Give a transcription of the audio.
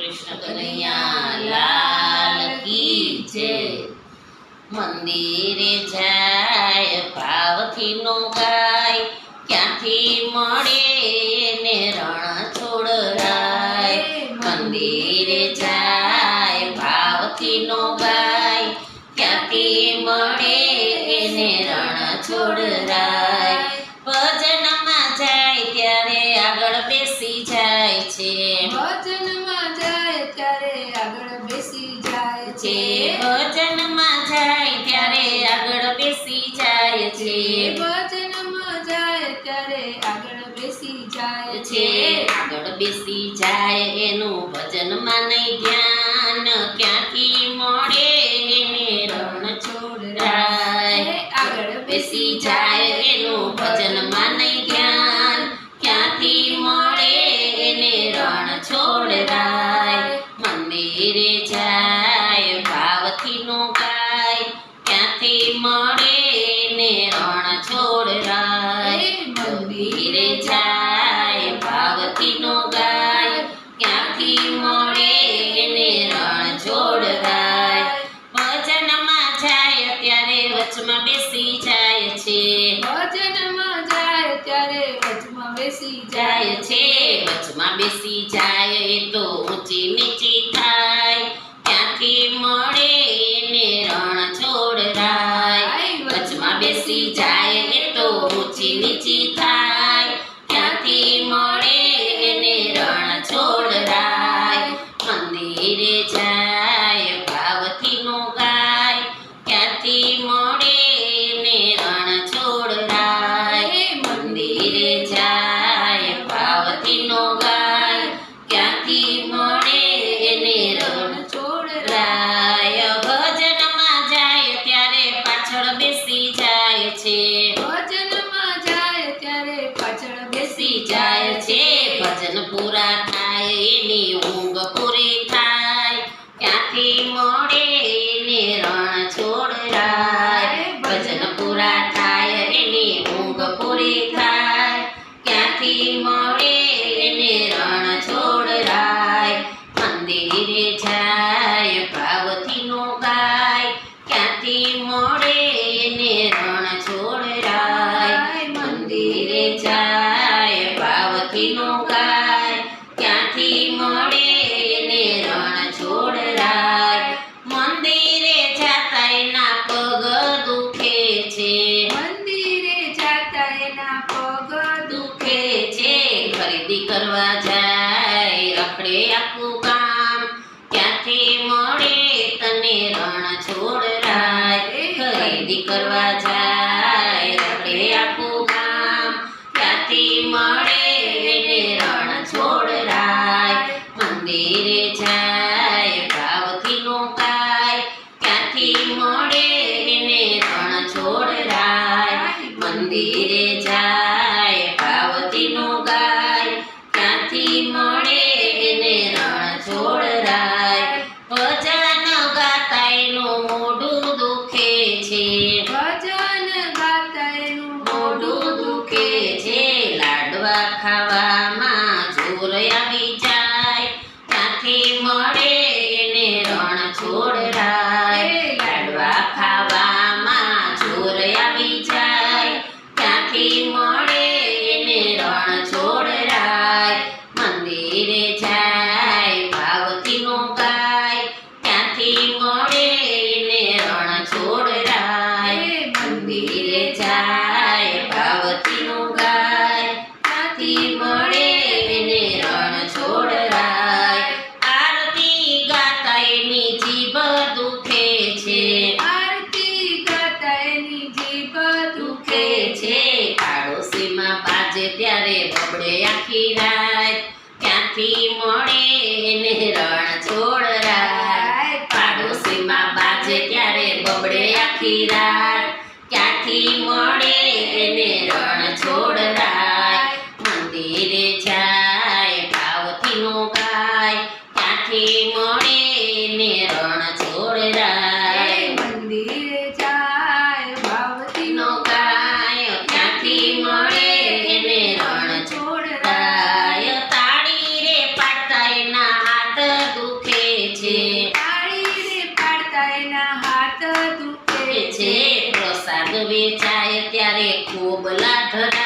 કૃષ્ણ કનૈયા લાલ કી જય। મંદિરે જાય ભાવથી નો ગાય, ક્યાંથી મળે ને રણ છોડરાય। મંદિરે જાય ભાવથી નો ગાય, ક્યાંથી મળે ને રણ છોડરાય। ભજનમાં જાય ત્યારે આગળ બેસી જાય છે, ભજનમાં જાય ત્યારે આગળ બેસી જાય છે। ભજનમાં જાય ત્યારે આગળ બેસી જાય છે, ભજનમાં જાય ત્યારે આગળ બેસી જાય છે। છે। આગળ બેસી જાય એનું ભજનમાં નહીં ધ્યાન, ક્યાંથી મળે ને રણ છોડરાય। આગળ બેસી જાય એનું ભજનમાં નહીં ધ્યાન, ક્યાંથી મળે ને રણ છોડરાય। મંદિરે જાય ભાવથી નો ગાય, ક્યાંથી મળે ને રણ છોડરાય। મંદિરે જાય ભાવથી નો ગાય, ક્યાંથી મળે ને રણ છોડરાય। ભજનમાં જાય ત્યારે વચમાં બેસી જાય છે, ભજનમાં જાય ત્યારે વચમાં બેસી જાય જાય છે। વચમાં બેસી જાય એ તો ઊંચી નીચી થાય, ક્યાંથી મળે ને રણ છોડરાય। વચમાં બેસી જાય એ તો ઊંચી નીચી થાય, ક્યાંથી મળે ને રણ છોડરાય। મંદિરે જાય ભાવથી નો ગાય, ક્યાંથી મળે ને રણ છોડરાય। મંદિરે જાય ભાવથી નો ગાય, ક્યાંથી મળે ને રણ છોડરાય। ભજનમાં જાય ત્યારે પાછળ બેસી જાય છે, ભજનમાં જાય ત્યારે પાછળ બેસી જાય છે। ભજન પૂરા થાય એની ઊંઘ પૂરી થાય, ક્યાંથી મળે ને રણ છોડરાય। ભજન પૂરા થાય એની ઊંઘ પૂરી થાય, ક્યાંથી મળે ને રણ છોડરાય। મંદિરે જાય ભાવથી નો ગાય, ક્યાંથી મળે ને રણ છોડરાય। મંદિરે જાય ભાવથી નો ગાય, ક્યાંથી મળે ને રણ છોડરાય। મંદિરે જાતા એના પગ દુખે છે, મંદિરે જાતા એના પગ દુખે છે। ખરીદી કરવા જાય રખડે આખું ગામ, ક્યાંથી મળે તને રણ છોડરાય। ખરીદી કરવા જાય રખડે આખું ગામ, ક્યાંથી મળે ને રણ છોડરાય। મંદિરે જાય ભાવથી નો ગાય, ક્યાંથી મળે ને રણ છોડરાય। મંદિરે જાય ભાવથી નો ગાય, ક્યાંથી મળે ને રણ છોડરાય। ભજન ગાતા એનું મોઢું દુખે છે, ભજન ગાતા એનું મોઢું દુખે છે। લાડવા ખાવામાં જોર આવી જાય, ક્યાંથી મળે ને રણ છોડરાય। લાડવા ખાવામાં જોર આવી જાય, ક્યાંથી મળે ને રણ છોડરાય। મંદિરે જાય ભાવથી નો ગાય, ક્યાંથી મળે ને રણ છોડરાય। મંદિરે જાય ભાવથી નો ગાય, ક્યાંથી મળે ને રણ છોડરાય। આરતી ગાતા એની જીભ દુખે છે, આરતી ગાતા એની જીભ દુખે છે। પાડોશીમાં બાજે ત્યારે બબડે આખી રાત, ક્યાંથી મળે ને રણ છોડરાય। પાડોશીમાં બાજે ત્યારે બબડે આખી રાત, ક્યાંથી મળે ને રણ છોડરાય। મંદિરે જાય ભાવથી નો ગાય, ક્યાંથી મળે ને રણ છોડરાય। મંદિરે જાય ભાવથી નો ગાય, ક્યાંથી મળે ને રણ છોડરાય। તાળી રે પાડતા એના હાથ ધરા